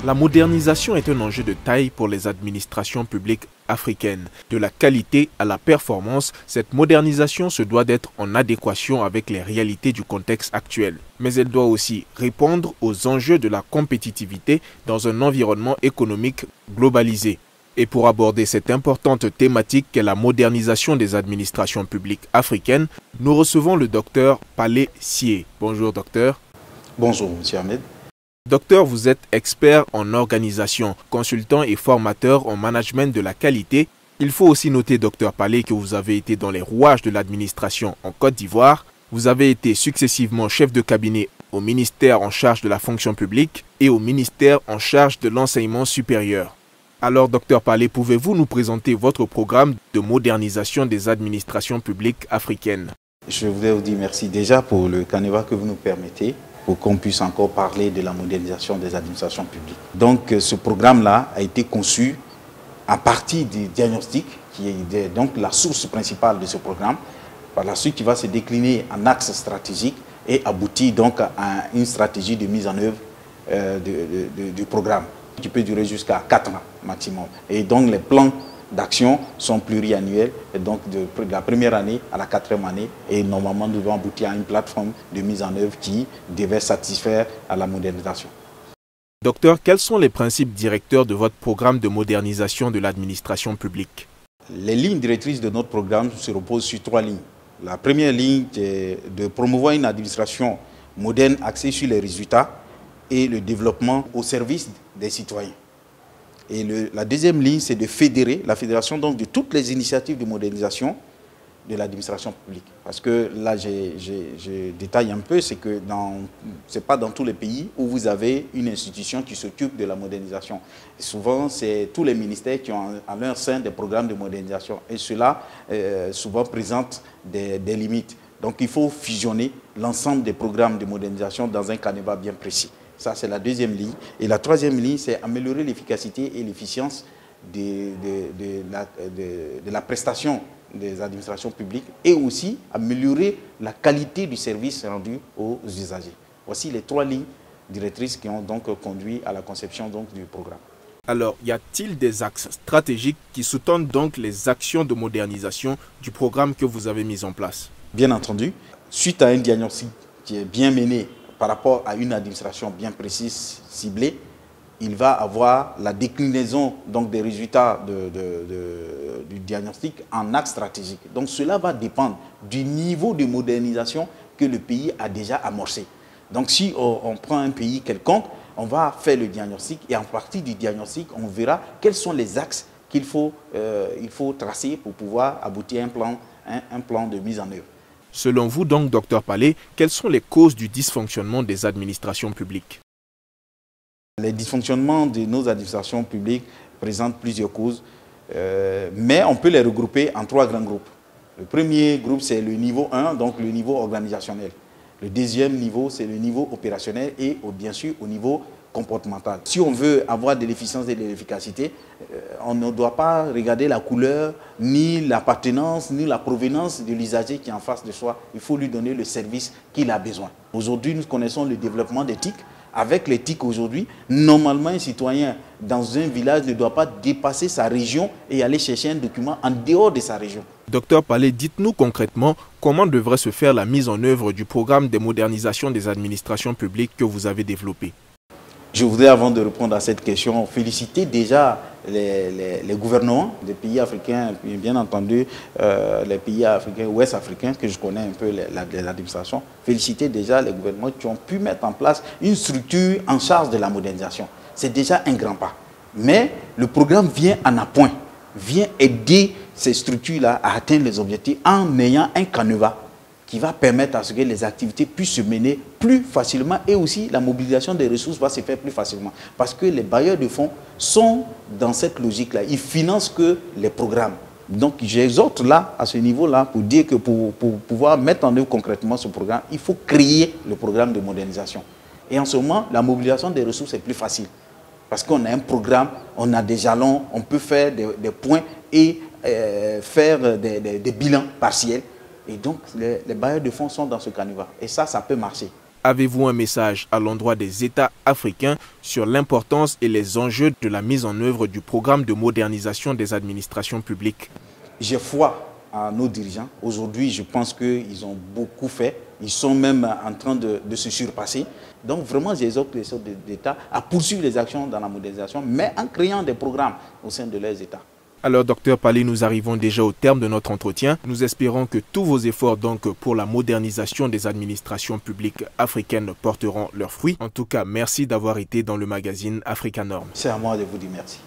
La modernisation est un enjeu de taille pour les administrations publiques africaines. De la qualité à la performance, cette modernisation se doit d'être en adéquation avec les réalités du contexte actuel. Mais elle doit aussi répondre aux enjeux de la compétitivité dans un environnement économique globalisé. Et pour aborder cette importante thématique qu'est la modernisation des administrations publiques africaines, nous recevons le docteur Palé Sié. Bonjour docteur. Bonjour monsieur Ahmed. Docteur, vous êtes expert en organisation, consultant et formateur en management de la qualité. Il faut aussi noter, docteur Palé, que vous avez été dans les rouages de l'administration en Côte d'Ivoire. Vous avez été successivement chef de cabinet au ministère en charge de la fonction publique et au ministère en charge de l'enseignement supérieur. Alors, docteur Palé, pouvez-vous nous présenter votre programme de modernisation des administrations publiques africaines? Je voudrais vous dire merci déjà pour le canevas que vous nous permettez, pour qu'on puisse encore parler de la modernisation des administrations publiques. Donc ce programme-là a été conçu à partir du diagnostic, qui est donc la source principale de ce programme. Par la suite, il va se décliner en axes stratégiques et aboutir donc à une stratégie de mise en œuvre du programme, qui peut durer jusqu'à 4 ans maximum. Et donc les plans d'action sont pluriannuels, et donc de la première année à la 4e année, et normalement nous devons aboutir à une plateforme de mise en œuvre qui devait satisfaire à la modernisation. Docteur, quels sont les principes directeurs de votre programme de modernisation de l'administration publique? Les lignes directrices de notre programme se reposent sur 3 lignes. La première ligne est de promouvoir une administration moderne axée sur les résultats et le développement au service des citoyens. Et la deuxième ligne, c'est de fédérer, la fédération donc de toutes les initiatives de modernisation de l'administration publique. Parce que là, je détaille un peu, c'est que ce n'est pas dans tous les pays où vous avez une institution qui s'occupe de la modernisation. Et souvent, c'est tous les ministères qui ont à leur sein des programmes de modernisation. Et cela, souvent, présente des limites. Donc, il faut fusionner l'ensemble des programmes de modernisation dans un canevas bien précis. Ça, c'est la deuxième ligne. Et la troisième ligne, c'est améliorer l'efficacité et l'efficience de la prestation des administrations publiques et aussi améliorer la qualité du service rendu aux usagers. Voici les 3 lignes directrices qui ont donc conduit à la conception donc du programme. Alors, y a-t-il des axes stratégiques qui sous-tendent donc les actions de modernisation du programme que vous avez mis en place? Bien entendu, suite à un diagnostic qui est bien mené par rapport à une administration bien précise, ciblée, il va avoir la déclinaison donc, des résultats du diagnostic en axe stratégique. Donc cela va dépendre du niveau de modernisation que le pays a déjà amorcé. Donc si on prend un pays quelconque, on va faire le diagnostic et en partie du diagnostic, on verra quels sont les axes qu'il faut tracer pour pouvoir aboutir à un plan de mise en œuvre. Selon vous donc, docteur Palé, quelles sont les causes du dysfonctionnement des administrations publiques? Les dysfonctionnements de nos administrations publiques présentent plusieurs causes, mais on peut les regrouper en 3 grands groupes. Le premier groupe, c'est le niveau 1, donc le niveau organisationnel. Le deuxième niveau, c'est le niveau opérationnel et bien sûr au niveau comportemental. Si on veut avoir de l'efficience et de l'efficacité, on ne doit pas regarder la couleur, ni l'appartenance, ni la provenance de l'usager qui est en face de soi. Il faut lui donner le service qu'il a besoin. Aujourd'hui, nous connaissons le développement des TIC. Avec les TIC aujourd'hui, normalement, un citoyen dans un village ne doit pas dépasser sa région et aller chercher un document en dehors de sa région. Docteur Palé, dites-nous concrètement comment devrait se faire la mise en œuvre du programme de modernisation des administrations publiques que vous avez développé. Je voudrais, avant de répondre à cette question, féliciter déjà les gouvernements des pays africains, et bien entendu les pays africains, ouest africains, que je connais un peu l'administration, féliciter déjà les gouvernements qui ont pu mettre en place une structure en charge de la modernisation. C'est déjà un grand pas. Mais le programme vient en appoint, vient aider ces structures-là à atteindre les objectifs en ayant un canevas qui va permettre à ce que les activités puissent se mener plus facilement et aussi la mobilisation des ressources va se faire plus facilement. Parce que les bailleurs de fonds sont dans cette logique-là. Ils financent que les programmes. Donc j'exhorte là, à ce niveau-là, pour dire que pour pouvoir mettre en œuvre concrètement ce programme, il faut créer le programme de modernisation. Et en ce moment, la mobilisation des ressources est plus facile. Parce qu'on a un programme, on a des jalons, on peut faire des points et faire des bilans partiels. Et donc, les bailleurs de fonds sont dans ce canevas. Et ça peut marcher. Avez-vous un message à l'endroit des États africains sur l'importance et les enjeux de la mise en œuvre du programme de modernisation des administrations publiques? J'ai foi à nos dirigeants. Aujourd'hui, je pense qu'ils ont beaucoup fait. Ils sont même en train de se surpasser. Donc vraiment, j'exhorte les chefs d'État à poursuivre les actions dans la modernisation, mais en créant des programmes au sein de leurs États. Alors, Dr Palé, nous arrivons déjà au terme de notre entretien. Nous espérons que tous vos efforts pour la modernisation des administrations publiques africaines porteront leurs fruits. En tout cas, merci d'avoir été dans le magazine Africa Norm. C'est à moi de vous dire merci.